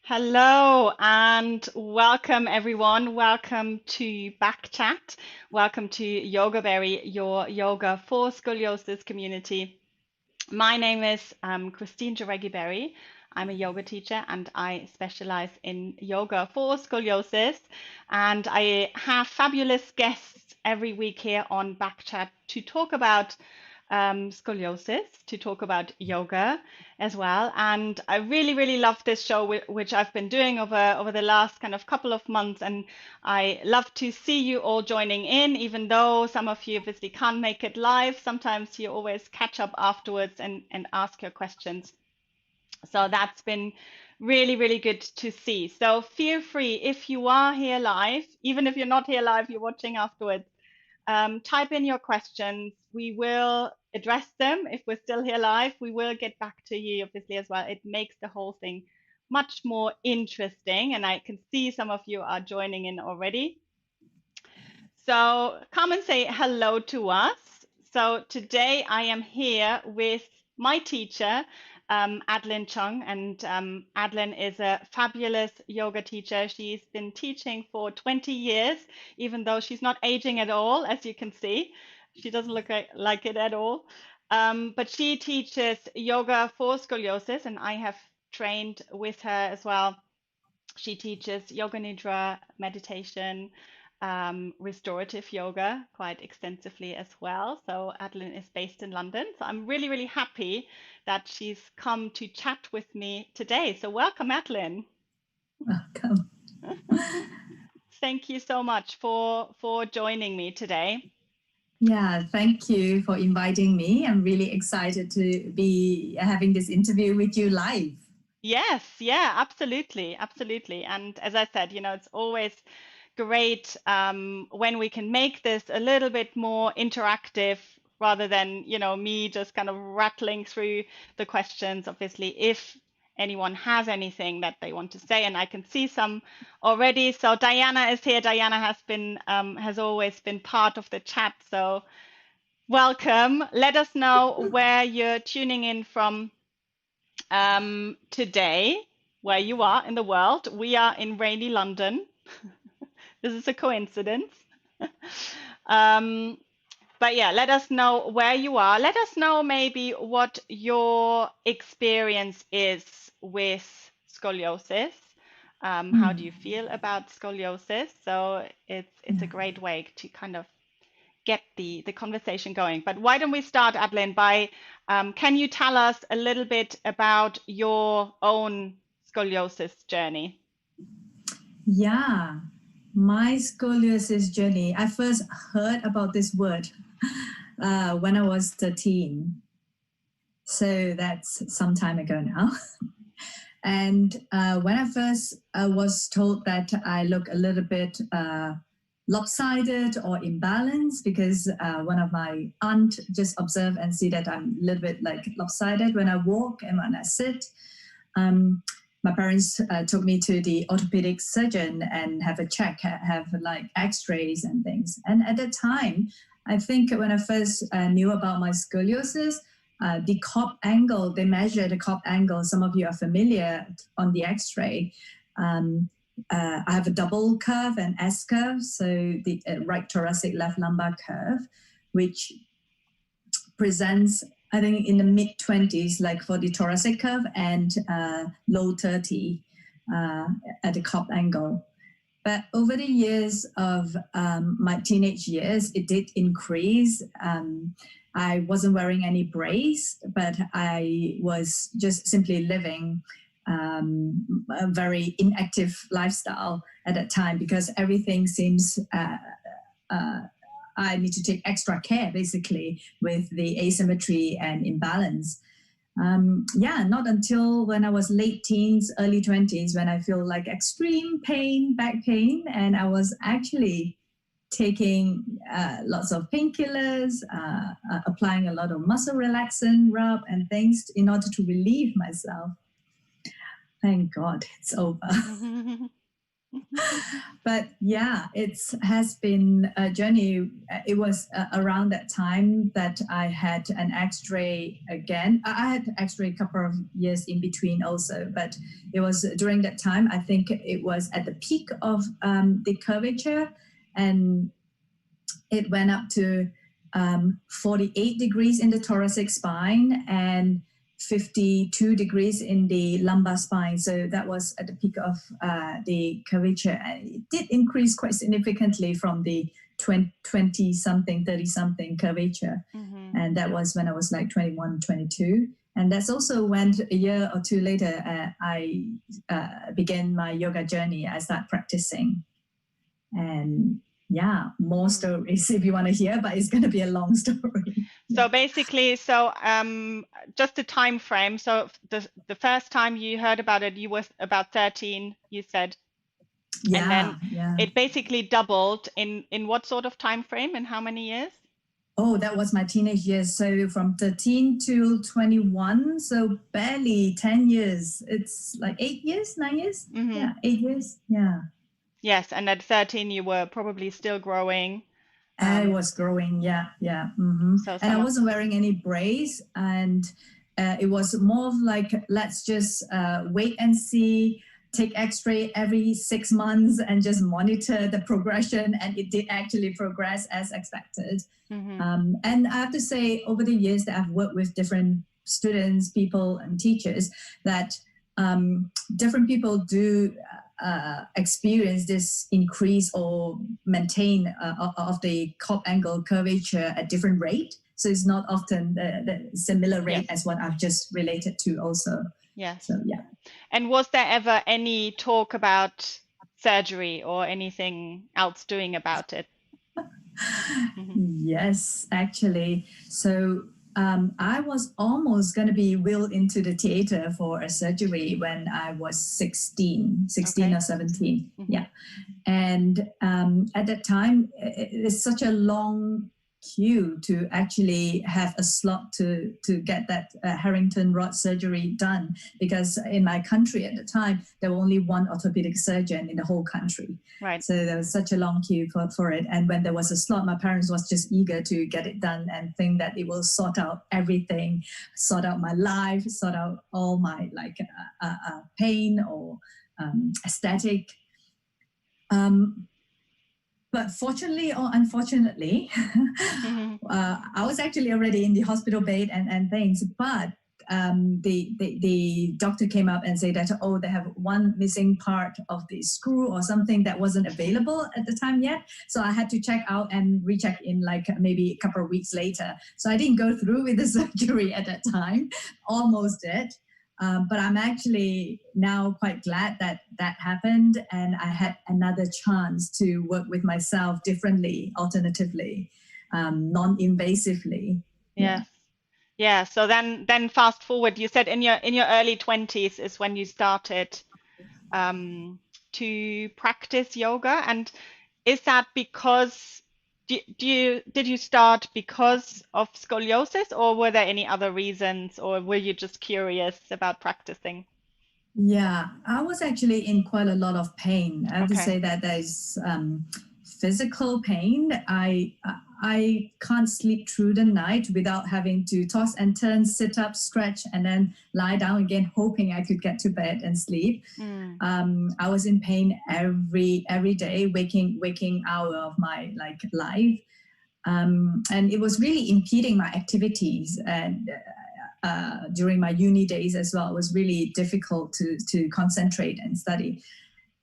Hello and welcome everyone. Welcome to Backchat. Welcome to Yogaberry, your yoga for scoliosis community. My name is Christine Jaregiberry. I'm a yoga teacher and I specialize in yoga for scoliosis. And I have fabulous guests every week here on Backchat to talk about scoliosis, to talk about yoga as well. And I really, really love this show, which I've been doing over the last kind of couple of months. And I love to see you all joining in, even though some of you obviously can't make it live. Sometimes you always catch up afterwards and ask your questions. So that's been really, really good to see. So feel free, if you are here live, even if you're not here live, you're watching afterwards, type in your questions. We will address them. If we're still here live, we will get back to you, obviously, as well. It makes the whole thing much more interesting. And I can see some of you are joining in already. So come and say hello to us. So today I am here with my teacher, Adelene Cheong, and Adeline is a fabulous yoga teacher. She's been teaching for 20 years, even though she's not aging at all, as you can see. She doesn't look like it at all. But she teaches yoga for scoliosis, and I have trained with her as well. She teaches yoga nidra, meditation, restorative yoga quite extensively as well. So Adeline is based in London. So I'm really, really happy that she's come to chat with me today. So welcome, Adeline. Welcome. Thank you so much for joining me today. Yeah, thank you for inviting me. I'm really excited to be having this interview with you live. Yes, yeah, absolutely, absolutely. And as I said, it's always great when we can make this a little bit more interactive rather than, me just kind of rattling through the questions. Obviously, if anyone has anything that they want to say, and I can see some already. So Diana is here. Diana has always been part of the chat. So welcome. Let us know where you're tuning in from today, where you are in the world. We are in rainy London. This is a coincidence. um, but yeah, let us know where you are. Let us know maybe what your experience is with scoliosis. How do you feel about scoliosis? So it's a Yeah. great way to kind of get the conversation going. But why don't we start, Adeline, by can you tell us a little bit about your own scoliosis journey? Yeah, my scoliosis journey. I first heard about this word when I was 13. So that's some time ago now. And when I first was told that I look a little bit lopsided or imbalanced because one of my aunt just observed and see that I'm a little bit like lopsided when I walk and when I sit. My parents took me to the orthopedic surgeon and have a check, have like x-rays and things. And at that time, I think when I first knew about my scoliosis, the cup angle, they measure the cup angle. Some of you are familiar on the x-ray. I have a double curve and S curve, so the right thoracic, left lumbar curve, which presents, I think, in the mid 20s, like for the thoracic curve, and low 30 at the cup angle. But over the years of my teenage years, it did increase. I wasn't wearing any brace, but I was just simply living a very inactive lifestyle at that time because everything seems I need to take extra care basically with the asymmetry and imbalance. Not until when I was late teens, early 20s, when I feel like extreme pain, back pain, and I was actually taking lots of painkillers, applying a lot of muscle relaxant rub and things in order to relieve myself. Thank God it's over. But yeah, it has been a journey. It was around that time that I had an X-ray again. I had X-ray a couple of years in between also, but it was during that time. I think it was at the peak of the curvature, and it went up to 48 degrees in the thoracic spine and 52 degrees in the lumbar spine. So that was at the peak of the curvature. And it did increase quite significantly from the 20 something, 30 something curvature. Mm-hmm. And that was when I was like 21, 22. And that's also when a year or two later, I began my yoga journey. I started practicing. And yeah, more stories if you want to hear, but it's going to be a long story. So basically, just the time frame. So the first time you heard about it, you were about 13, you said. Yeah, and then yeah. it basically doubled in what sort of time frame? In how many years? Oh, that was my teenage years. So from 13 to 21, so barely 10 years. It's like 8 years, 9 years? Mm-hmm. Yeah, 8 years. Yeah. Yes, and at 13 you were probably still growing. I was growing, yeah. Mm-hmm. So and I wasn't wearing any brace, and it was more of like, let's just wait and see, take X-ray every 6 months and just monitor the progression. And it did actually progress as expected. Mm-hmm. And I have to say, over the years that I've worked with different students, people, and teachers, that different people do experience this increase or maintain of the corp angle curvature at different rate. So it's not often the similar rate as what I've just related to also. Yes. So yeah. And was there ever any talk about surgery or anything else doing about it? Yes, actually. So I was almost going to be wheeled into the theater for a surgery when I was 16 or 17. Mm-hmm. Yeah. And at that time, it's such a long queue to actually have a slot to get that Harrington rod surgery done, because in my country at the time there was only one orthopedic surgeon in the whole country. Right. So there was such a long queue for it, and when there was a slot, my parents was just eager to get it done and think that it will sort out everything, sort out my life, sort out all my like pain or aesthetic. But fortunately or unfortunately, I was actually already in the hospital bed and things. But the doctor came up and said that, oh, they have one missing part of the screw or something that wasn't available at the time yet. So I had to check out and recheck in like maybe a couple of weeks later. So I didn't go through with the surgery at that time. Almost did. But I'm actually now quite glad that that happened, and I had another chance to work with myself differently, alternatively, non-invasively. Yes. Yeah. So then fast forward, you said in your early 20s is when you started to practice yoga. And is that because did you start because of scoliosis, or were there any other reasons, or were you just curious about practicing? Yeah, I was actually in quite a lot of pain. I have to say that there's physical pain. I can't sleep through the night without having to toss and turn, sit up, stretch, and then lie down again, hoping I could get to bed and sleep. I was in pain every day, waking hour of my life, and it was really impeding my activities. And during my uni days as well, it was really difficult to concentrate and study.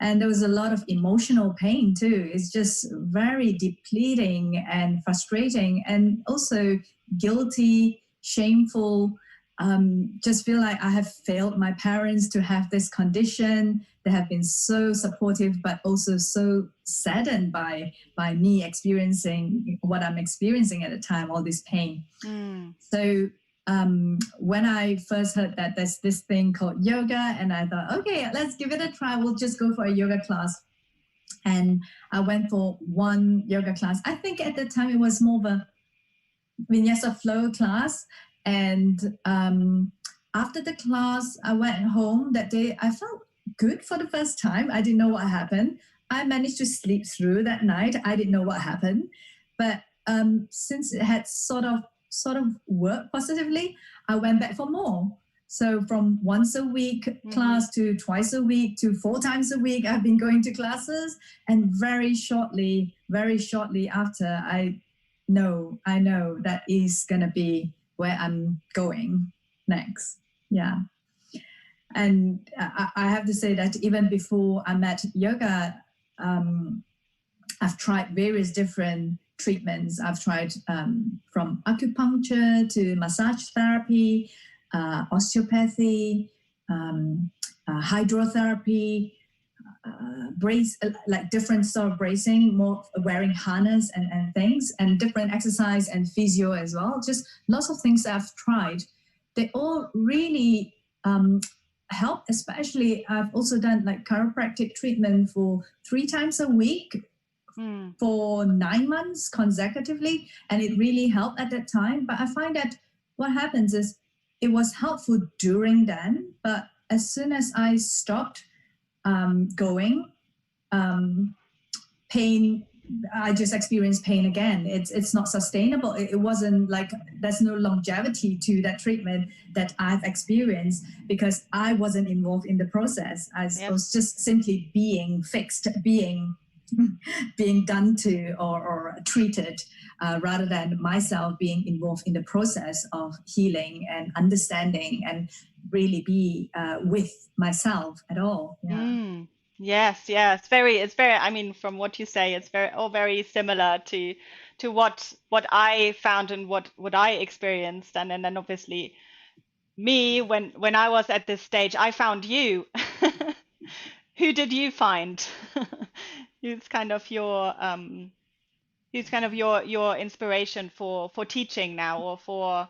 And there was a lot of emotional pain too. It's just very depleting and frustrating, and also guilty, shameful. Just feel like I have failed my parents to have this condition. They have been so supportive, but also so saddened by me experiencing what I'm experiencing at the time, all this pain. So when I first heard that there's this thing called yoga, and I thought, okay, let's give it a try. We'll just go for a yoga class. And I went for one yoga class. I think at the time it was more of a vinyasa flow class. And after the class, I went home that day. I felt good for the first time. I didn't know what happened. I managed to sleep through that night. I didn't know what happened, but since it had sort of worked positively, I went back for more. So from once a week class to twice a week to 4 times a week, I've been going to classes, and very shortly after, I know that is gonna be where I'm going next. Yeah. And I have to say that even before I met yoga, I've tried various different treatments. I've tried from acupuncture to massage therapy, osteopathy, hydrotherapy, brace, like different sort of bracing, more wearing harness and things, and different exercise and physio as well. Just lots of things I've tried. They all really help. Especially, I've also done like chiropractic treatment for 3 times a week for 9 months consecutively, and it really helped at that time. But I find that what happens is it was helpful during then, but as soon as I stopped going, pain, I just experienced pain again. It's not sustainable. It wasn't like, there's no longevity to that treatment that I've experienced because I wasn't involved in the process. I was just simply being fixed, being done to or treated, rather than myself being involved in the process of healing and understanding and really be with myself at all. Yeah. Yes, yeah, it's very, I mean, from what you say, it's very similar to what I found and what I experienced. And then obviously me, when I was at this stage, I found you. Who did you find? Who's kind of your inspiration for teaching now, or for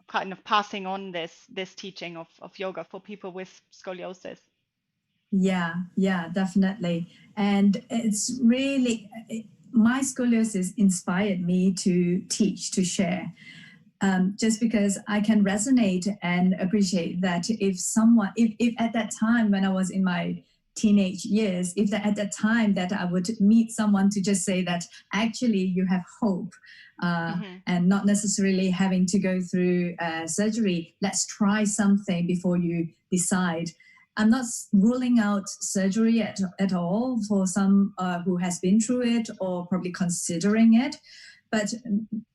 kind of passing on this teaching of yoga for people with scoliosis? Yeah, definitely. And it's really, my scoliosis inspired me to teach, to share. Just because I can resonate and appreciate that if at that time when I was in my teenage years, if that at that time that I would meet someone to just say that actually you have hope, and not necessarily having to go through surgery, let's try something before you decide. I'm not ruling out surgery at all for some who has been through it or probably considering it. But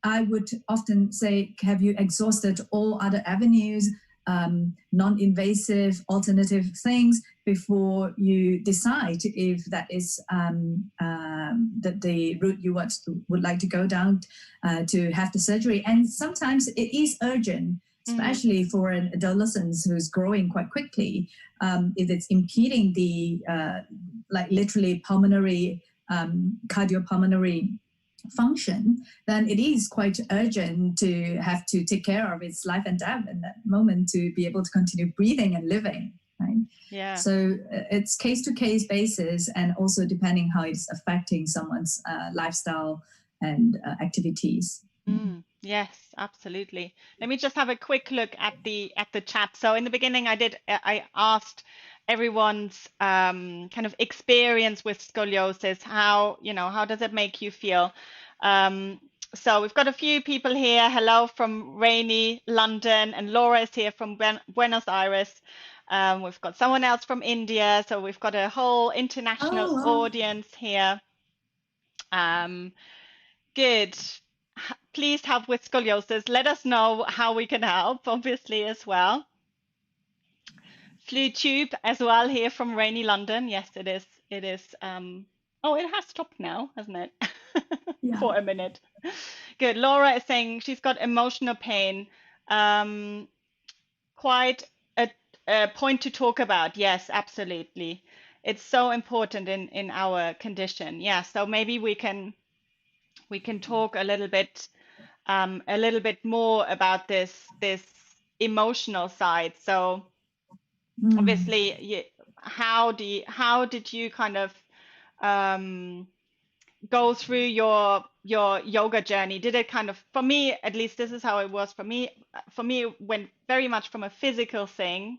I would often say, have you exhausted all other avenues, non-invasive alternative things, before you decide if that is the route you would like to go down to have the surgery? And sometimes it is urgent, especially for an adolescent who's growing quite quickly. If it's impeding the like literally pulmonary, cardiopulmonary function, then it is quite urgent to have to take care of its life and death in that moment to be able to continue breathing and living, right? Yeah. So it's case to case basis, and also depending how it's affecting someone's lifestyle and activities. Yes, absolutely. Let me just have a quick look at the chat. So in the beginning, I asked everyone's kind of experience with scoliosis. How does it make you feel? So we've got a few people here. Hello from rainy London, and Laura is here from Buenos Aires. We've got someone else from India, so we've got a whole international audience here. Good. Please help with scoliosis. Let us know how we can help, obviously, as well. Flu tube as well here from rainy London. Yes, it is. It is. Oh, it has stopped now, hasn't it? Yeah. For a minute. Good. Laura is saying she's got emotional pain. Quite a point to talk about. Yes, absolutely. It's so important in our condition. Yeah. So maybe we can talk a little bit more about this emotional side. So obviously, how did you kind of go through your yoga journey? Did it kind of, for me at least, this is how it was for me. For me, it went very much from a physical thing,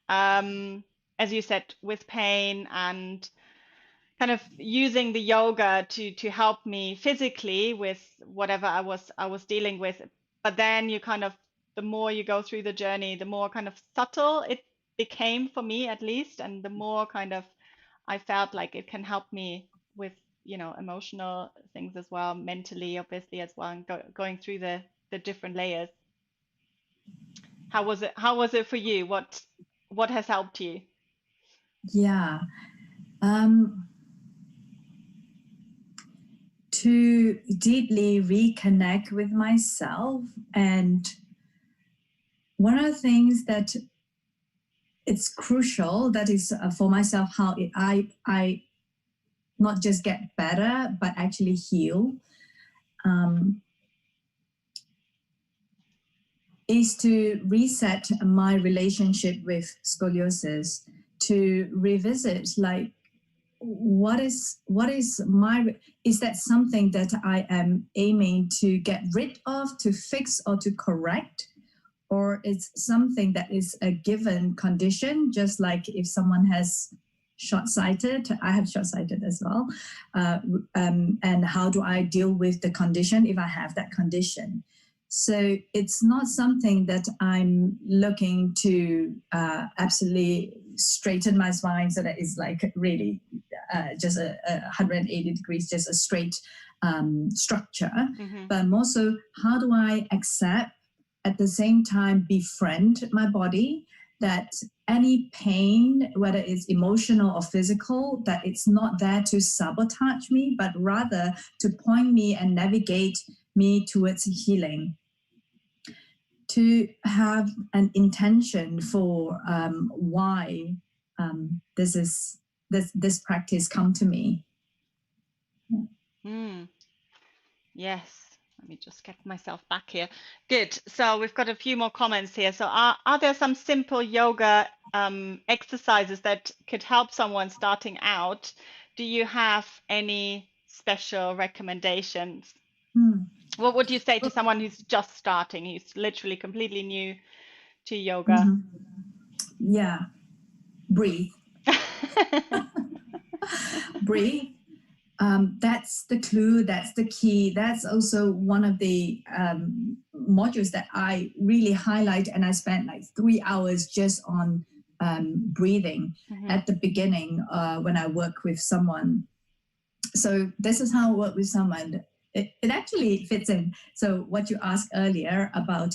and as you said, with pain and kind of using the yoga to help me physically with whatever I was dealing with. But then you kind of, the more you go through the journey, the more kind of subtle it became for me at least, and the more kind of I felt like it can help me with, you know, emotional things as well, mentally obviously as well, and going through the different layers. How was it? How was it for you? What has helped you? Yeah. To deeply reconnect with myself. And one of the things that it's crucial, that is for myself, how I not just get better, but actually heal, is to reset my relationship with scoliosis, to revisit like is that something that I am aiming to get rid of, to fix, or to correct, or it's something that is a given condition, just like if someone has short-sighted, I have short-sighted as well, and how do I deal with the condition if I have that condition? So it's not something that I'm looking to absolutely straighten my spine so that it's like really just a 180 degrees, just a straight structure. Mm-hmm. But more so, how do I accept, at the same time befriend my body, that any pain, whether it's emotional or physical, that it's not there to sabotage me, but rather to point me and navigate me towards healing. To have an intention for why this practice come to me. Mm. Yes. Let me just get myself back here. Good. So we've got a few more comments here. So are there some simple yoga exercises that could help someone starting out? Do you have any special recommendations? What would you say to someone who's just starting, who's literally completely new to yoga? Yeah. Breathe. Breathe. That's the clue, that's the key. That's also one of the modules that I really highlight, and I spent like 3 hours just on breathing at the beginning when I work with someone. So this is how I work with someone. It actually fits in. So what you asked earlier about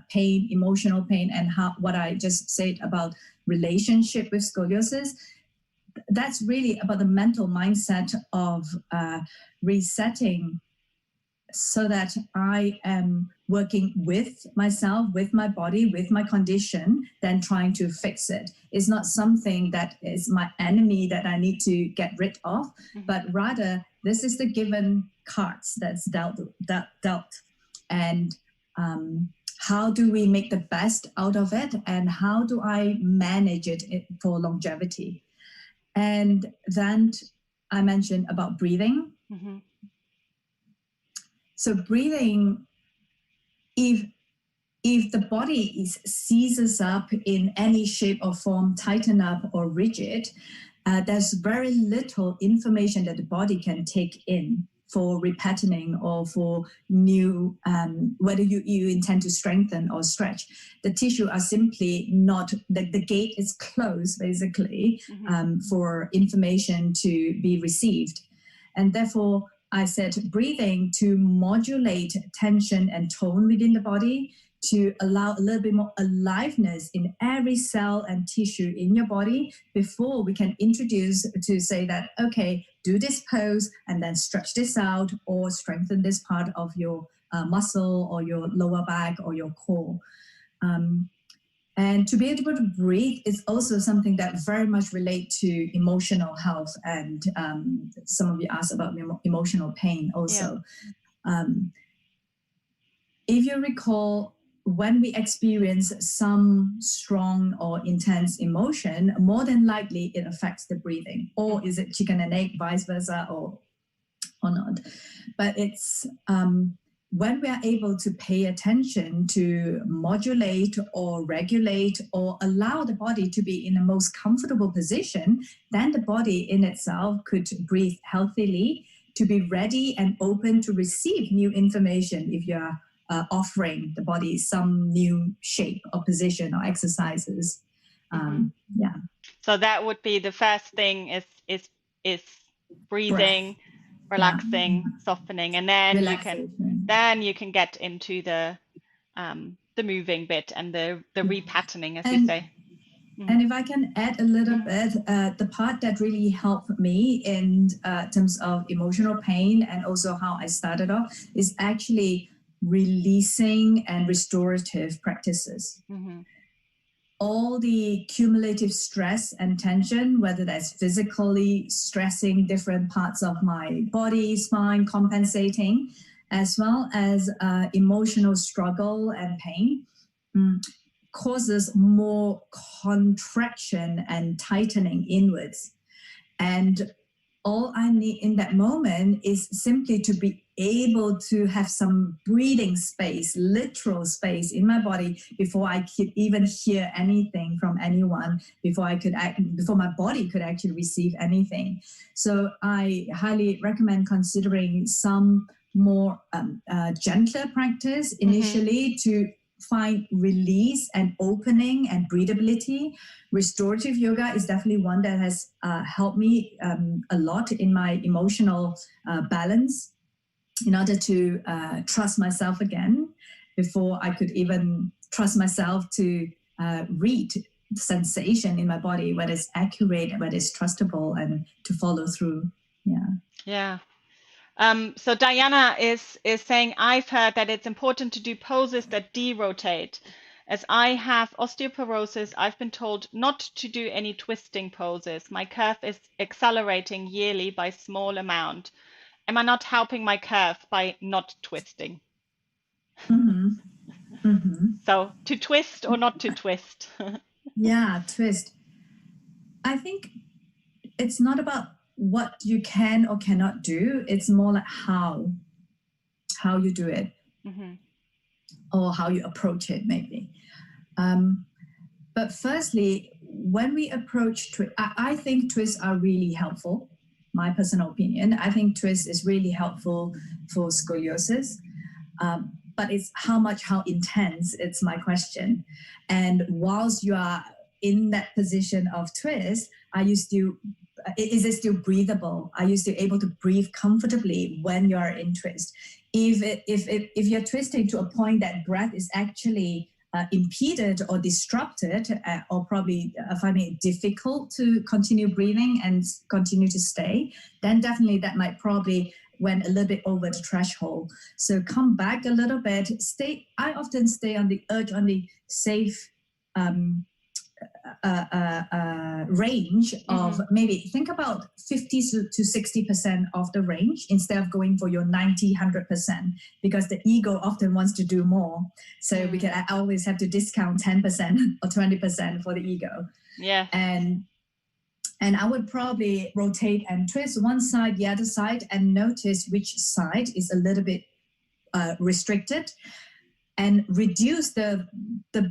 pain, emotional pain, and what I just said about relationship with scoliosis, that's really about the mental mindset of resetting, so that I am working with myself, with my body, with my condition, than trying to fix it. It's not something that is my enemy that I need to get rid of, but rather this is the given cards that's dealt. And how do we make the best out of it, and how do I manage it for longevity? And then I mentioned about breathing. So breathing, if the body seizes up in any shape or form, tighten up or rigid, there's very little information that the body can take in for repatterning or for new, whether you intend to strengthen or stretch. The tissue are simply not, the gate is closed basically for information to be received. And therefore, I said breathing to modulate tension and tone within the body, to allow a little bit more aliveness in every cell and tissue in your body before we can introduce to say that, okay, do this pose and then stretch this out or strengthen this part of your muscle or your lower back or your core. And to be able to breathe is also something that very much relates to emotional health. And some of you asked about emotional pain also. Yeah. If you recall, when we experience some strong or intense emotion, more than likely it affects the breathing. Or is it chicken and egg, vice versa, or not? But it's when we are able to pay attention to modulate or regulate or allow the body to be in the most comfortable position, then the body in itself could breathe healthily to be ready and open to receive new information if you're offering the body some new shape or position or exercises. Yeah. So that would be the first thing is breathing, Breath. relaxing, softening, and then you can get into the moving bit and the repatterning, as you say. And if I can add a little bit, the part that really helped me in terms of emotional pain and also how I started off is actually releasing and restorative practices. All the cumulative stress and tension, whether that's physically stressing different parts of my body, spine, compensating, as well as emotional struggle and pain, causes more contraction and tightening inwards. And all I need in that moment is simply to be able to have some breathing space, literal space in my body before I could even hear anything from anyone, before my body could actually receive anything. So I highly recommend considering some more gentler practice initially to find release and opening and breathability. Restorative yoga is definitely one that has helped me a lot in my emotional balance in order to trust myself again before I could even trust myself to read sensation in my body, whether it's accurate, whether it's trustable, and to follow through. Yeah. So Diana is saying, I've heard that it's important to do poses that derotate. As I have osteoporosis, I've been told not to do any twisting poses. My curve is accelerating yearly by small amount. Am I not helping my curve by not twisting? So to twist or not to twist? Yeah, twist. I think it's not about what you can or cannot do. It's more like how you do it, or how you approach it, maybe. But firstly, when we approach twist, I think twists are really helpful. My personal opinion, I think twist is really helpful for scoliosis. But it's how intense, it's my question. And whilst you are in that position of twist, is it still breathable? Are you still able to breathe comfortably when you are in twist? If you're twisting to a point that breath is actually impeded or disrupted, or probably finding it difficult to continue breathing and continue to stay, then definitely that might probably went a little bit over the threshold. So come back a little bit. I often stay on the edge, on the safe range of maybe think about 50 to 60% of the range instead of going for your 90, 100%, because the ego often wants to do more. So I always have to discount 10% or 20% for the ego. Yeah. And I would probably rotate and twist one side, the other side, and notice which side is a little bit restricted, and reduce the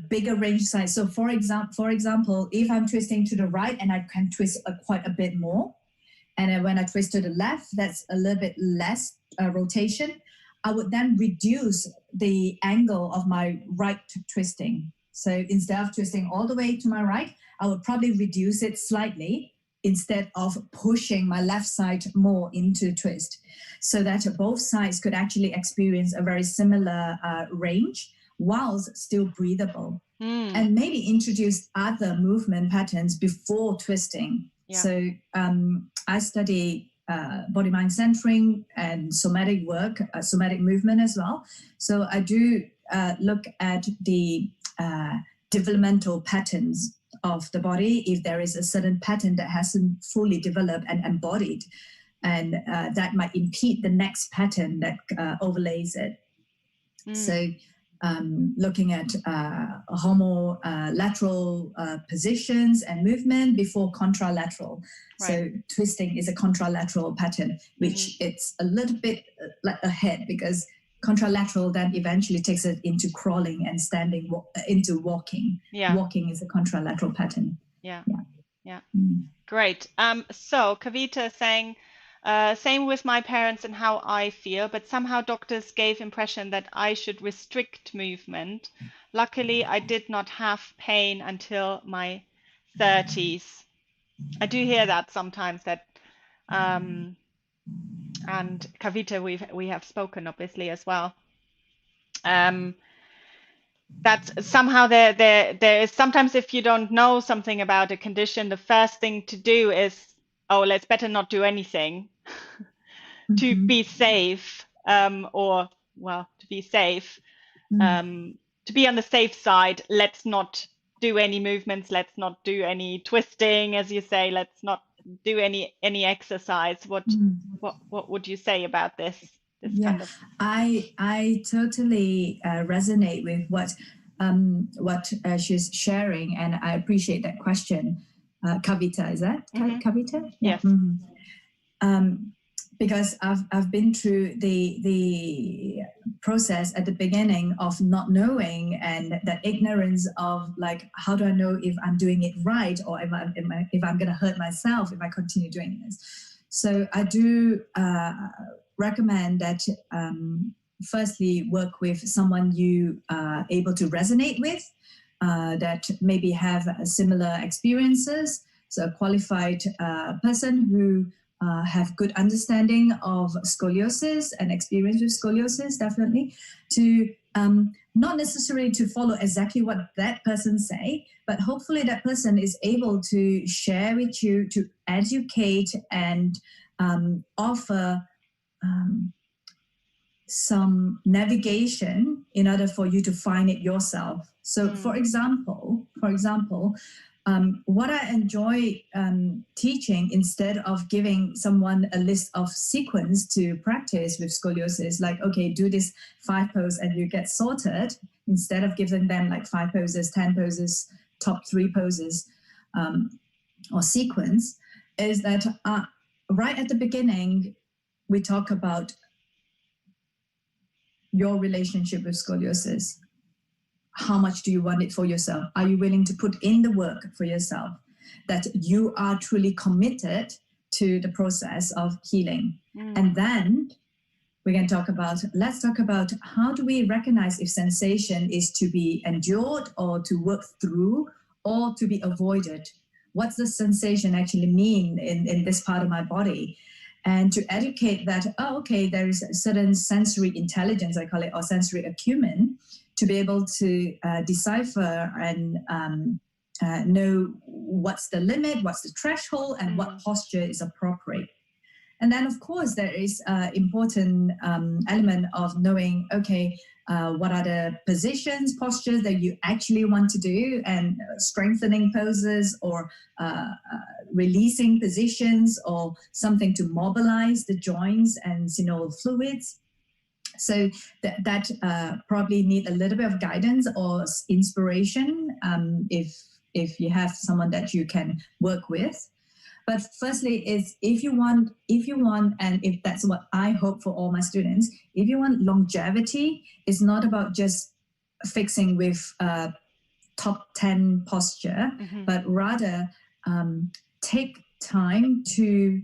bigger range size. So for example, if I'm twisting to the right and I can twist quite a bit more, and then when I twist to the left, that's a little bit less rotation, I would then reduce the angle of my right twisting. So instead of twisting all the way to my right, I would probably reduce it slightly instead of pushing my left side more into twist, so that both sides could actually experience a very similar range whilst still breathable. And maybe introduce other movement patterns before twisting. Yeah. So I study body-mind centering and somatic work, somatic movement as well. So I do look at the developmental patterns of the body, if there is a certain pattern that hasn't fully developed and embodied, and that might impede the next pattern that overlays it. So looking at homolateral positions and movement before contralateral. Right. So twisting is a contralateral pattern, which it's a little bit like ahead, because contralateral then eventually takes it into crawling and standing, into walking. Yeah. Walking is a contralateral pattern. Yeah. Yeah. Mm. Great. So Kavita is saying, same with my parents and how I feel, but somehow doctors gave impression that I should restrict movement. Luckily, I did not have pain until my 30s. I do hear that sometimes, that and Kavita we have spoken obviously as well. That somehow there is sometimes, if you don't know something about a condition, the first thing to do is, oh, let's better not do anything to be safe, or well, to be safe, to be on the safe side. Let's not do any movements. Let's not do any twisting, as you say. Let's not do any exercise. What would you say about this? Yeah, Kind of. I totally resonate with what she's sharing, and I appreciate that question. Kavita, is that Kavita? Yeah. Yes. Because I've been through the process at the beginning of not knowing, and that ignorance of like, how do I know if I'm doing it right, or if I'm going to hurt myself if I continue doing this? So I do recommend that firstly work with someone you are able to resonate with, that maybe have similar experiences. So a qualified person who have good understanding of scoliosis and experience with scoliosis, definitely, to not necessarily to follow exactly what that person say, but hopefully that person is able to share with you, to educate and offer some navigation in order for you to find it yourself. So, for example, what I enjoy teaching, instead of giving someone a list of sequence to practice with scoliosis, like, okay, do this 5 poses and you get sorted, instead of giving them like 5 poses, 10 poses, top 3 poses, or sequence, is that right at the beginning, we talk about your relationship with scoliosis. How much do you want it for yourself? Are you willing to put in the work for yourself? That you are truly committed to the process of healing. And then we can let's talk about how do we recognize if sensation is to be endured or to work through or to be avoided. What's the sensation actually mean in this part of my body? And to educate that, there is a certain sensory intelligence, I call it, or sensory acumen, to be able to decipher and know what's the limit, what's the threshold, and what posture is appropriate. And then, of course, there is an important element of knowing, what are the positions, postures that you actually want to do, and strengthening poses, or releasing positions, or something to mobilize the joints and synovial fluids. So that probably need a little bit of guidance or inspiration if you have someone that you can work with. But firstly, is if you want, and if that's what I hope for all my students, if you want longevity, it's not about just fixing with top 10 posture, but rather take time to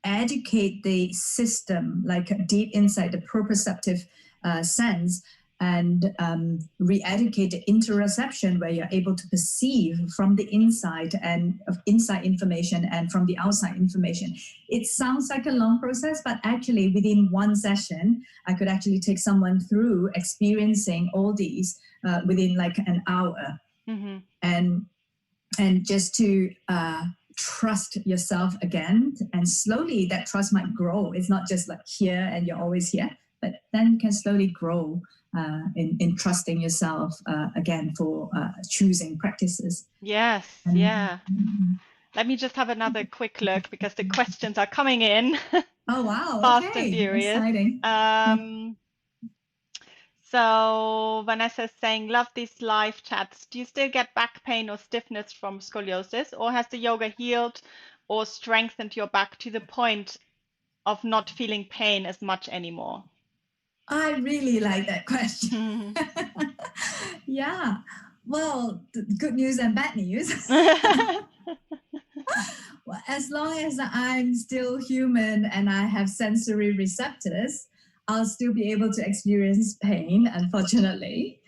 educate the system, like deep inside the proprioceptive sense, and re-educate the interoception, where you're able to perceive from the inside and of inside information and from the outside information. It sounds like a long process, but actually within one session, I could actually take someone through experiencing all these within like an hour. And just to trust yourself again, and slowly that trust might grow. It's not just like here and you're always here, but then you can slowly grow in trusting yourself again for choosing practices. Yes, yeah. Let me just have another quick look, because the questions are coming in. Oh, wow. Fast Okay. and furious. Exciting. So Vanessa is saying, love these live chats. Do you still get back pain or stiffness from scoliosis, or has the yoga healed or strengthened your back to the point of not feeling pain as much anymore? I really like that question. Yeah. Well, good news and bad news. Well, as long as I'm still human and I have sensory receptors, I'll still be able to experience pain, unfortunately.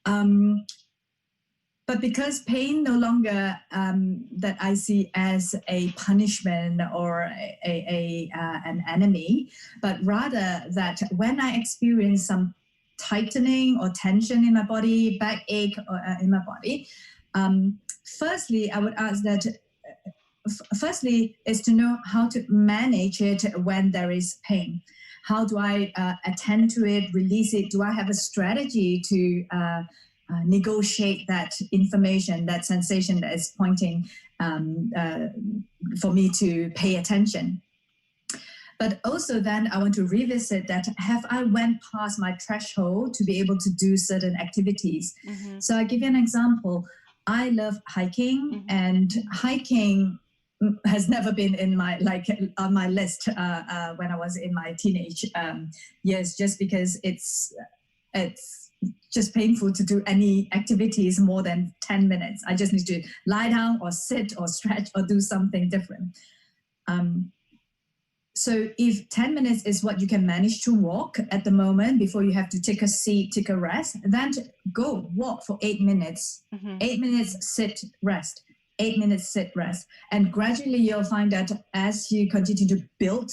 But because pain no longer that I see as a punishment or an enemy, but rather that when I experience some tightening or tension in my body, backache in my body, firstly, I would ask that firstly is to know how to manage it when there is pain. How do I attend to it, release it? Do I have a strategy to negotiate that information, that sensation that is pointing for me to pay attention? But also then I want to revisit that, have I went past my threshold to be able to do certain activities? Mm-hmm. So I'll give you an example. I love hiking, mm-hmm. and hiking has never been in my on my list when I was in my teenage years, just because it's just painful to do any activities more than 10 minutes. I just need to lie down or sit or stretch or do something different. So if 10 minutes is what you can manage to walk at the moment before you have to take a seat, take a rest, then go walk for 8 minutes. Mm-hmm. 8 minutes, sit, rest. 8 minutes, sit, rest. And gradually you'll find that as you continue to build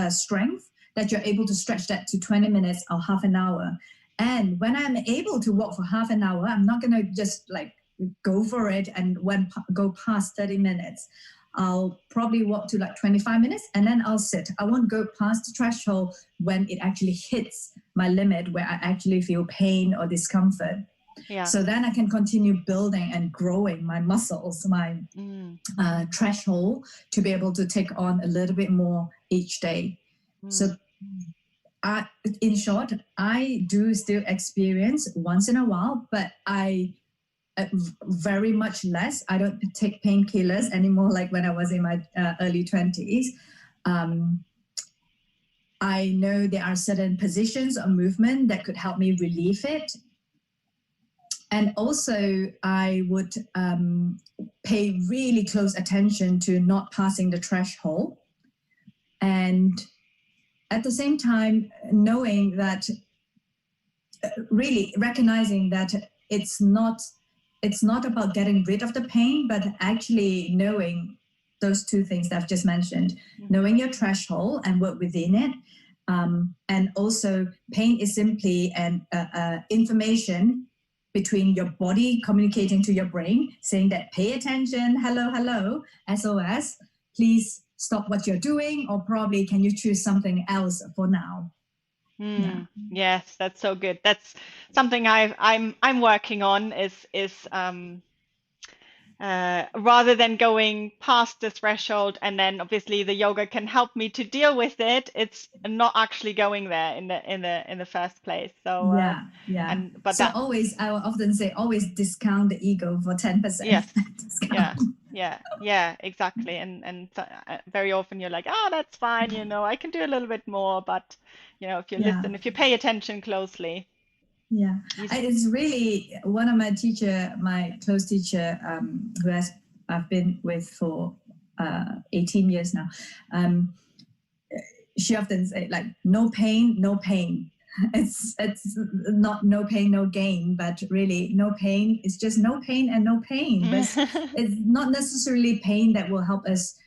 strength, that you're able to stretch that to 20 minutes or half an hour. And when I'm able to walk for half an hour, I'm not going to just go for it and go past 30 minutes. I'll probably walk to 25 minutes and then I'll sit. I won't go past the threshold when it actually hits my limit where I actually feel pain or discomfort. Yeah. So then I can continue building and growing my muscles, my threshold to be able to take on a little bit more each day. So in short, I do still experience once in a while, but very much less. I don't take painkillers anymore like when I was in my early 20s. I know there are certain positions or movement that could help me relieve it. And also I would pay really close attention to not passing the threshold. And at the same time, knowing that, really recognizing that it's not about getting rid of the pain, but actually knowing those two things that I've just mentioned, knowing your threshold and work within it. And also pain is simply an information between your body communicating to your brain, saying that pay attention, hello, SOS, please stop what you're doing, or probably can you choose something else for now? Yeah. Yes, that's so good. That's something I'm working on is rather than going past the threshold and then obviously the yoga can help me to deal with it. It's not actually going there in the first place. So But so always, I will often say, always discount the ego for 10%. Yes. Yeah, exactly. And very often you're like, oh, that's fine, I can do a little bit more, but if you listen, if you pay attention closely. Yeah, it's really one of my close teacher, who I've been with for 18 years now. She often say no pain, no pain. It's not no pain, no gain, but really no pain. It's just no pain and no pain. But it's not necessarily pain that will help us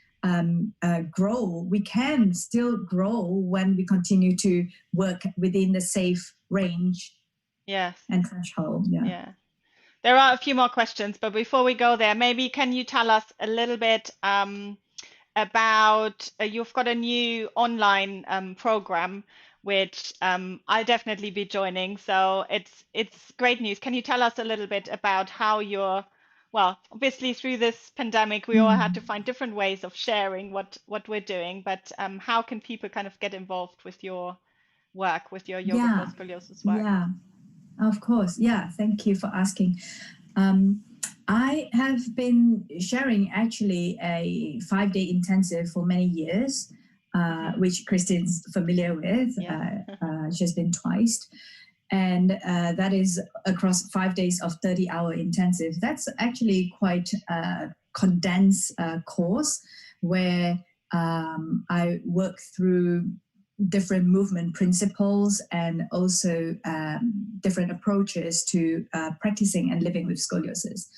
grow. We can still grow when we continue to work within the safe range. Yes. And threshold. Yeah. There are a few more questions, but before we go there, maybe can you tell us a little bit about you've got a new online program which I'll definitely be joining. So it's great news. Can you tell us a little bit about how obviously through this pandemic we all had to find different ways of sharing what we're doing, but how can people kind of get involved with your work, with your yoga for scoliosis work? Yeah. Of course. Yeah. Thank you for asking. I have been sharing actually a 5-day intensive for many years. which Christine's familiar with. Yeah. She's been twice. And that is across 5 days of 30-hour intensive. That's actually quite a condensed course where I work through different movement principles and also different approaches to practicing and living with scoliosis.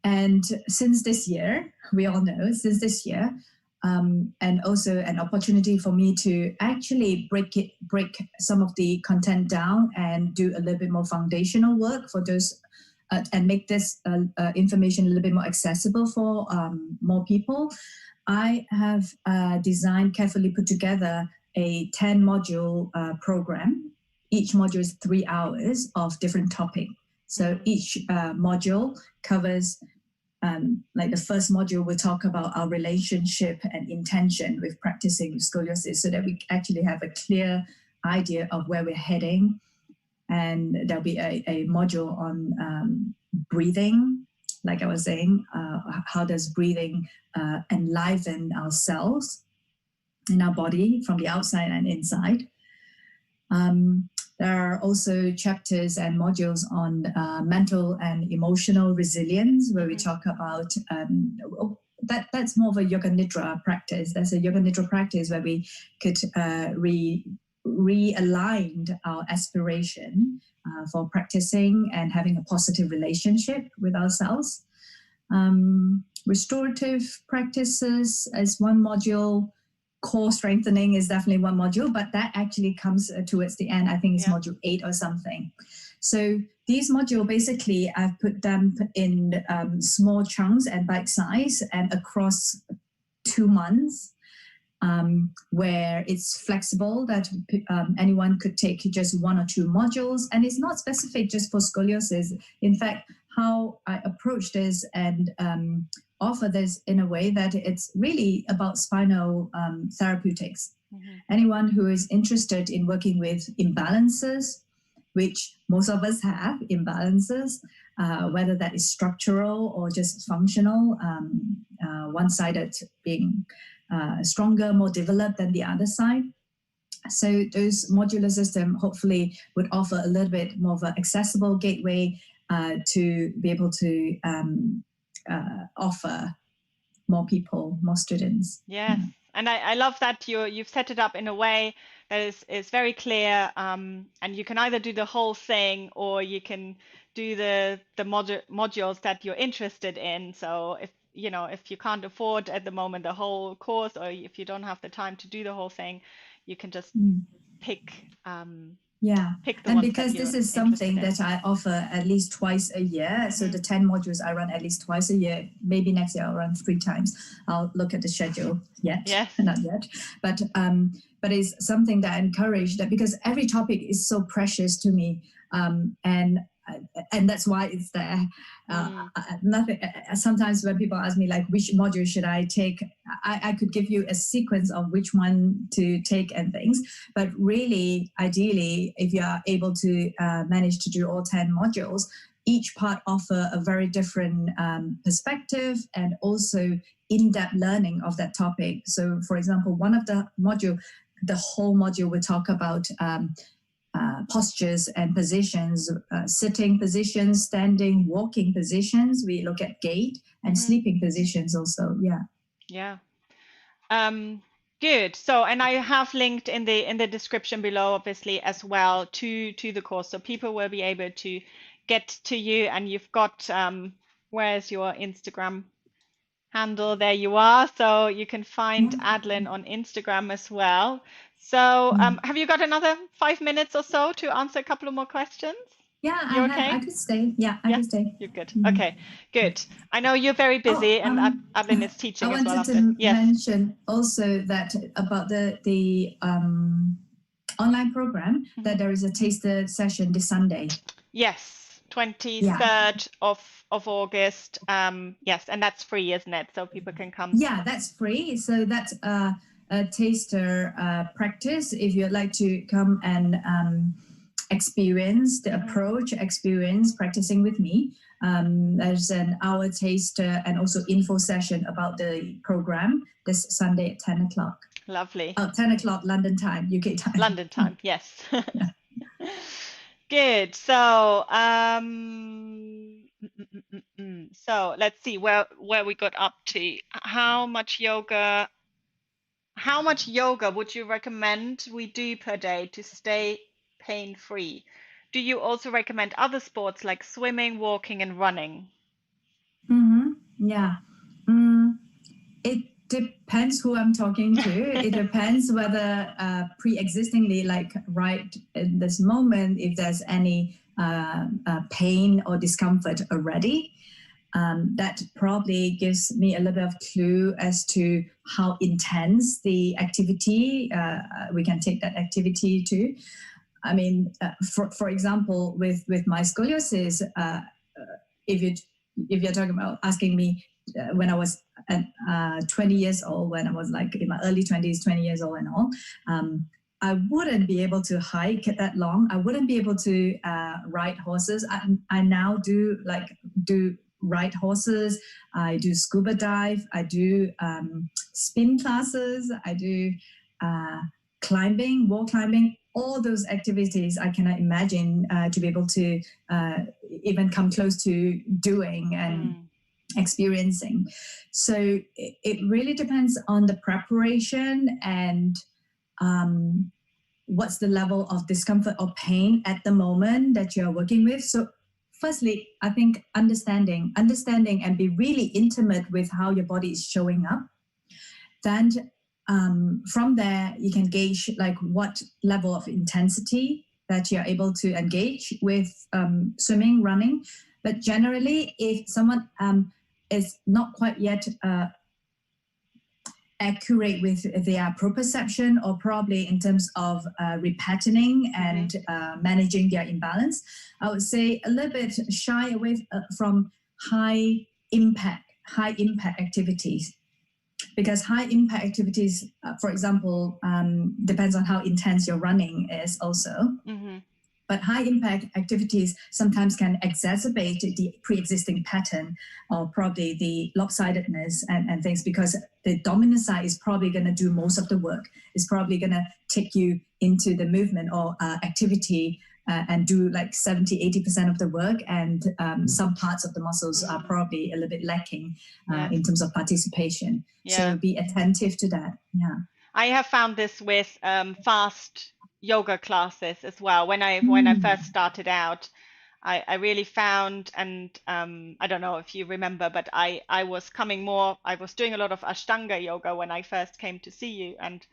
And since this year, we all know, since this year, and also an opportunity for me to actually break some of the content down and do a little bit more foundational work for those and make this information a little bit more accessible for more people. I have designed, carefully put together a 10-module program. Each module is 3 hours of different topic. So each module covers like the first module will talk about our relationship and intention with practicing scoliosis, so that we actually have a clear idea of where we're heading. And there'll be a module on breathing, like I was saying, how does breathing enliven ourselves in our body from the outside and inside. There are also chapters and modules on mental and emotional resilience, where we talk about that's more of a yoga nidra practice. There's a yoga nidra practice where we could realign our aspiration for practicing and having a positive relationship with ourselves. Restorative practices as one module. Core strengthening is definitely one module, but that actually comes towards the end. I think it's module 8 or something. So these modules, basically, I've put them in small chunks and bite size and across 2 months, where it's flexible, that anyone could take just 1 or 2 modules. And it's not specific just for scoliosis. In fact, how I approach this and offer this in a way that it's really about spinal therapeutics. Anyone who is interested in working with imbalances, which most of us have imbalances, whether that is structural or just functional, one-sided being stronger, more developed than the other side. So those modular system hopefully would offer a little bit more of an accessible gateway to be able to offer more people, more students. Yes, and I love that you've set it up in a way that is very clear, and you can either do the whole thing or you can do the modules that you're interested in. So if you can't afford at the moment the whole course, or if you don't have the time to do the whole thing, you can just pick pick the and ones because that this you're is something interested in. that I offer at least twice a year. So the 10 modules I run at least twice a year. Maybe next year I'll run 3 times. I'll look at the schedule yet. Yes. Not yet. But it's something that I encourage, that because every topic is so precious to me, and that's why it's there. Nothing. Sometimes when people ask me like which module should I take, I could give you a sequence of which one to take and things. But really, ideally, if you are able to manage to do all 10 modules, each part offer a very different perspective and also in-depth learning of that topic. So, for example, one of the module, the whole module will talk about postures and positions, sitting positions, standing, walking positions. We look at gait and sleeping positions also. Yeah. Good. So, and I have linked in the description below, obviously, as well to the course, so people will be able to get to you. And you've got where's your Instagram handle? There you are. So you can find Adeline on Instagram as well. So have you got another 5 minutes or so to answer a couple of more questions? Yeah, You okay? I could stay. Yeah, I could stay. You're good. Okay, good. I know you're very busy, and Adeline is teaching as well. I wanted to mention also that about the online program, that there is a taster session this Sunday. Yes, 23rd of August. Yes, and that's free, isn't it? So people can come. Yeah, that's free. So that's a taster practice. If you'd like to come and experience the approach, experience practicing with me, there's an hour taster and also info session about the program this Sunday at 10 o'clock. Lovely. Oh, 10 o'clock London time, UK time. London time, yes. Yeah. Good. So, so let's see where we got up to. How much yoga would you recommend we do per day to stay pain-free? Do you also recommend other sports like swimming, walking, and running? Yeah. Mm, it depends who I'm talking to. It depends whether pre-existingly, like right in this moment, if there's any pain or discomfort already. That probably gives me a little bit of clue as to how intense the activity we can take that activity to. I mean, for example, with my scoliosis, if you're talking about asking me when I was 20 years old, when I was like in my early 20s, 20 years old and all, I wouldn't be able to hike that long. I wouldn't be able to ride horses. I now do ride horses. I do scuba dive. I do spin classes. I do climbing, wall climbing. All those activities I cannot imagine to be able to even come close to doing and experiencing. So it really depends on the preparation and what's the level of discomfort or pain at the moment that you're working with. So firstly, I think understanding and be really intimate with how your body is showing up. Then from there, you can gauge like what level of intensity that you're able to engage with swimming, running. But generally, if someone is not quite yet accurate with their proprioception, or probably in terms of repatterning and managing their imbalance, I would say a little bit shy away from high impact activities. Because high impact activities, for example, depends on how intense your running is also. But high impact activities sometimes can exacerbate the pre-existing pattern or probably the lopsidedness and things, because the dominant side is probably going to do most of the work. It's probably going to take you into the movement or activity and do like 70-80% of the work, and some parts of the muscles are probably a little bit lacking in terms of participation. So be attentive to that. Yeah, I have found this with fast yoga classes as well. When I first started out, I really found, and I don't know if you remember, but I was doing a lot of Ashtanga yoga when I first came to see you, and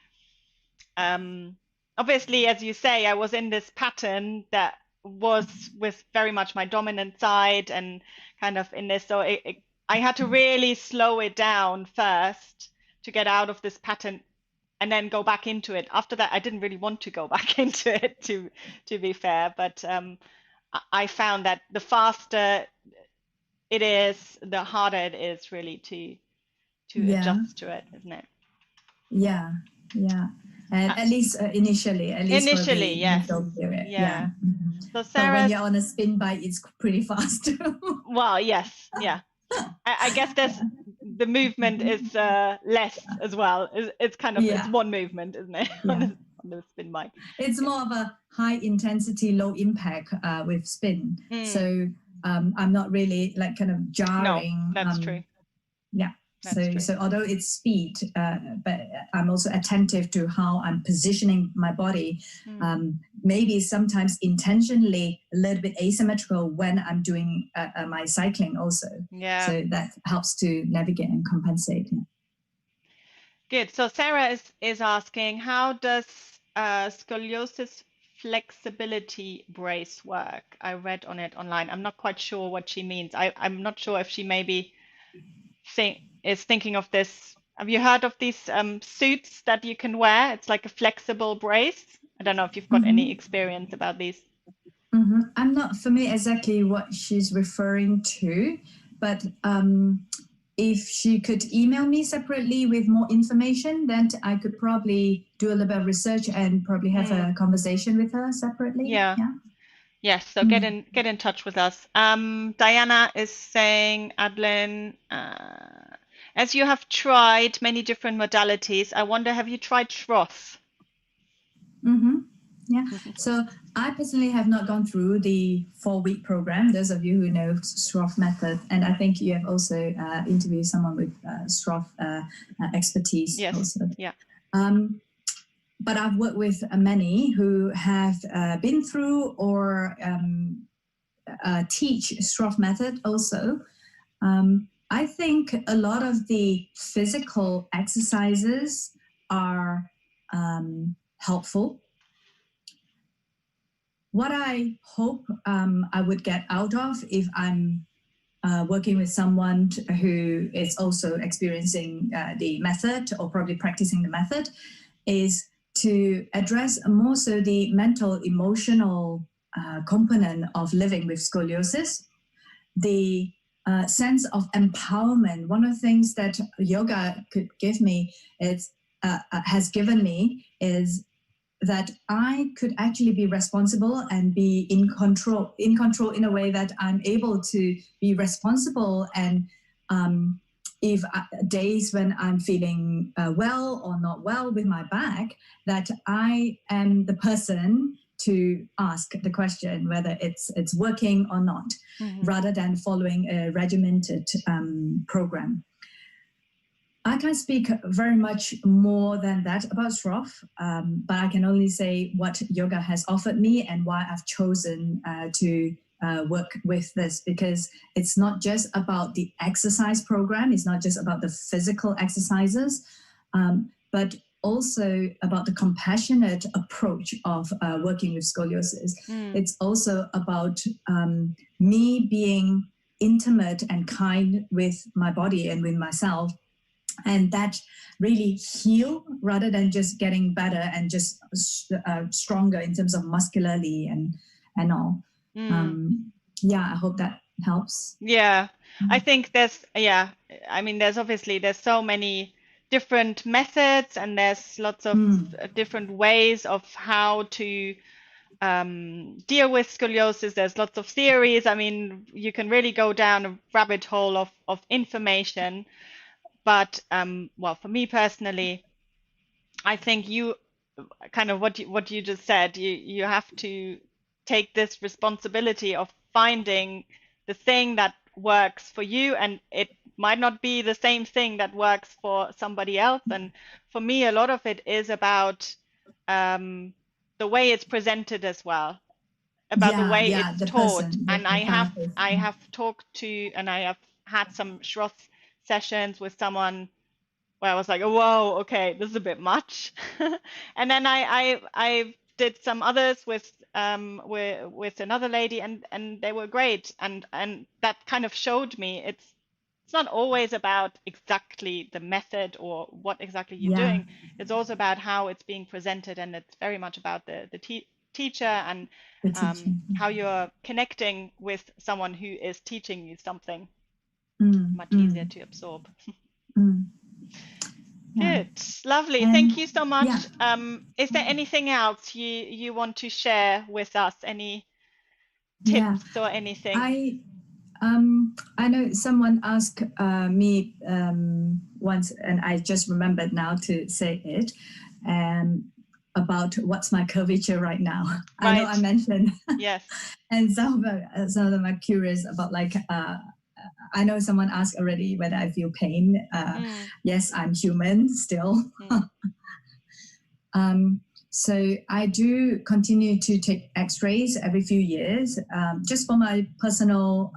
obviously, as you say, I was in this pattern that was with very much my dominant side and kind of in this. So I had to really slow it down first to get out of this pattern and then go back into it. After that, I didn't really want to go back into it, to be fair. But I found that the faster it is, the harder it is really to adjust to it, isn't it? Yeah, yeah. And at least initially, for the initial period. Yeah. So Sarah, but when you're on a spin bike, it's pretty fast. Well, yes, yeah. I guess the movement is less as well. It's kind of it's one movement, isn't it? On the spin bike. It's more of a high intensity, low impact with spin. So I'm not really like kind of jarring. No, that's true. Yeah. So although it's speed, but I'm also attentive to how I'm positioning my body. Maybe sometimes intentionally a little bit asymmetrical when I'm doing my cycling also. Yeah. So that helps to navigate and compensate. Yeah. Good. So Sarah is asking, how does scoliosis flexibility brace work? I read on it online. I'm not quite sure what she means. I'm not sure if she maybe is thinking of this. Have you heard of these suits that you can wear? It's like a flexible brace. I don't know if you've got any experience about these. I'm not familiar exactly what she's referring to, but if she could email me separately with more information, then I could probably do a little bit of research and probably have a conversation with her separately. Yeah. Yes, so get in touch with us. Diana is saying, Adeline, As you have tried many different modalities, I wonder, have you tried Schroth? Yeah. So I personally have not gone through the 4-week program. Those of you who know Schroth method, and I think you have also interviewed someone with Schroth expertise Yes. also. Yeah. But I've worked with many who have been through or teach Schroth method also. I think a lot of the physical exercises are helpful. What I hope I would get out of if I'm working with someone who is also experiencing the method or probably practicing the method is to address more so the mental, emotional component of living with scoliosis, the sense of empowerment. One of the things that yoga could give me has given me is that I could actually be responsible and be in control in a way that I'm able to be responsible. And if days when I'm feeling well or not well with my back, that I am the person to ask the question whether it's working or not, rather than following a regimented program. I can't speak very much more than that about Schroth, but I can only say what yoga has offered me and why I've chosen to work with this, because it's not just about the exercise program, it's not just about the physical exercises, but also about the compassionate approach of working with scoliosis. It's also about me being intimate and kind with my body and with myself, and that really heal rather than just getting better and just stronger in terms of muscularly and all. Yeah, I hope that helps. Yeah, I think there's, I mean, there's so many different methods, and there's lots of different ways of how to deal with scoliosis. There's lots of theories. I mean, you can really go down a rabbit hole of information. But well, for me personally, I think you kind of what you just said, you have to take this responsibility of finding the thing that works for you, and it might not be the same thing that works for somebody else. And for me, a lot of it is about the way it's presented as well, about the way it's taught. And I have talked to, and I have had some Schroth sessions with someone where I was like, oh, whoa, okay, this is a bit much. And then I did some others with another lady, and they were great. And that kind of showed me it's not always about exactly the method or what exactly you're doing. It's also about how it's being presented, and it's very much about the teacher and how you're connecting with someone who is teaching you something much easier to absorb. Good, lovely. Thank you so much. Is there anything else you want to share with us? Any tips or anything? I know someone asked me once, and I just remembered now to say it, about what's my curvature right now. Right. I know I mentioned. Yes. And some of them are curious about, like, I know someone asked already whether I feel pain. Yes, I'm human still. So I do continue to take x-rays every few years, just for my personal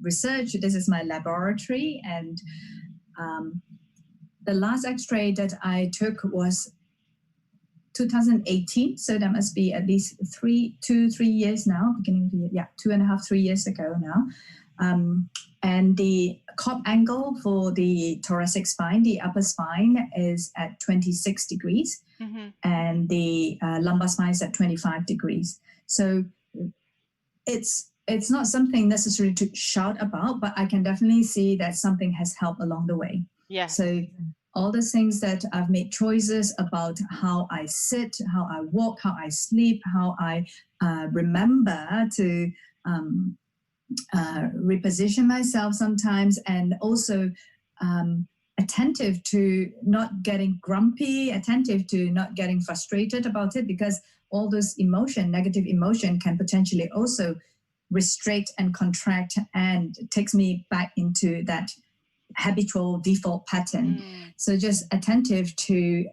research. This is my laboratory, and the last x-ray that I took was 2018, so that must be at least 3 years now, beginning of the year, 2.5, 3 years ago now. And the cup angle for the thoracic spine, the upper spine, is at 26 degrees, and the lumbar spine is at 25 degrees. So it's not something necessary to shout about, but I can definitely see that something has helped along the way. Yeah. So all the things that I've made choices about how I sit, how I walk, how I sleep, how I remember to reposition myself sometimes, and also attentive to not getting grumpy, attentive to not getting frustrated about it, because all those negative emotion can potentially also restrict and contract and takes me back into that habitual default pattern. So just attentive to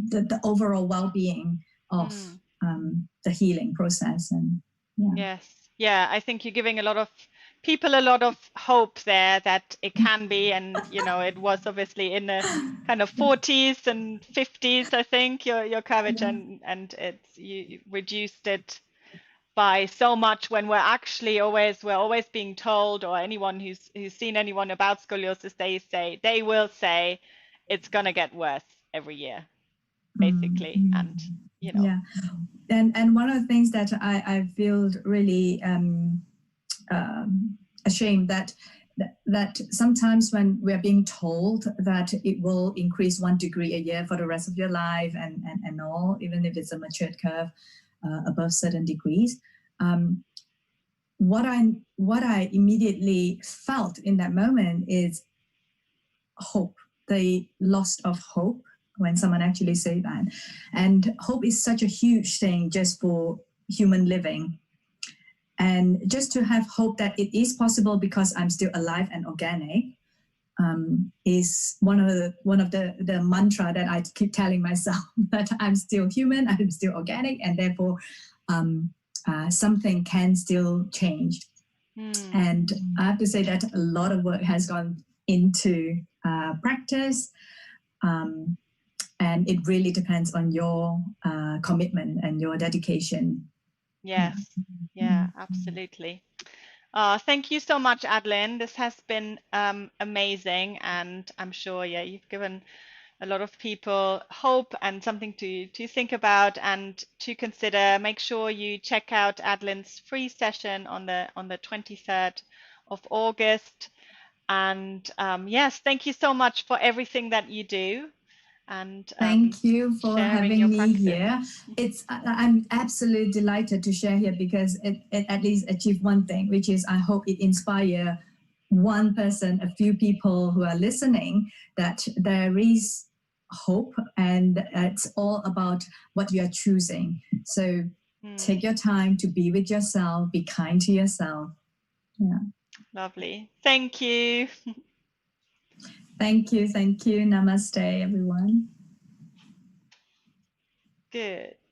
the overall well-being of the healing process. And yes, yeah, I think you're giving a lot of people a lot of hope there that it can be, and it was obviously in the kind of 40s and 50s, I think, your coverage, and you reduced it by so much, when we're always being told, or anyone who's seen anyone about scoliosis, they will say it's gonna get worse every year, basically. And yeah, and one of the things that I feel really ashamed that sometimes when we're being told that it will increase 1 degree a year for the rest of your life and all, even if it's a matured curve above certain degrees, what I immediately felt in that moment is hope, the loss of hope when someone actually say that. And hope is such a huge thing just for human living. And just to have hope that it is possible because I'm still alive and organic is one of the mantra that I keep telling myself, that I'm still human, I'm still organic, and therefore something can still change. And I have to say that a lot of work has gone into practice, and it really depends on your commitment and your dedication. Yes, yeah, absolutely. Thank you so much, Adeline. This has been amazing, and I'm sure, you've given a lot of people hope and something to think about and to consider. Make sure you check out Adeline's free session on the 23rd of August. And yes, thank you so much for everything that you do. And thank you for having me practice here. I'm absolutely delighted to share here, because it at least achieved one thing, which is I hope it inspire one person, a few people who are listening, that there is hope, and it's all about what you are choosing. So take your time to be with yourself, be kind to yourself. Yeah. Lovely. Thank you. Thank you. Namaste, everyone. Good.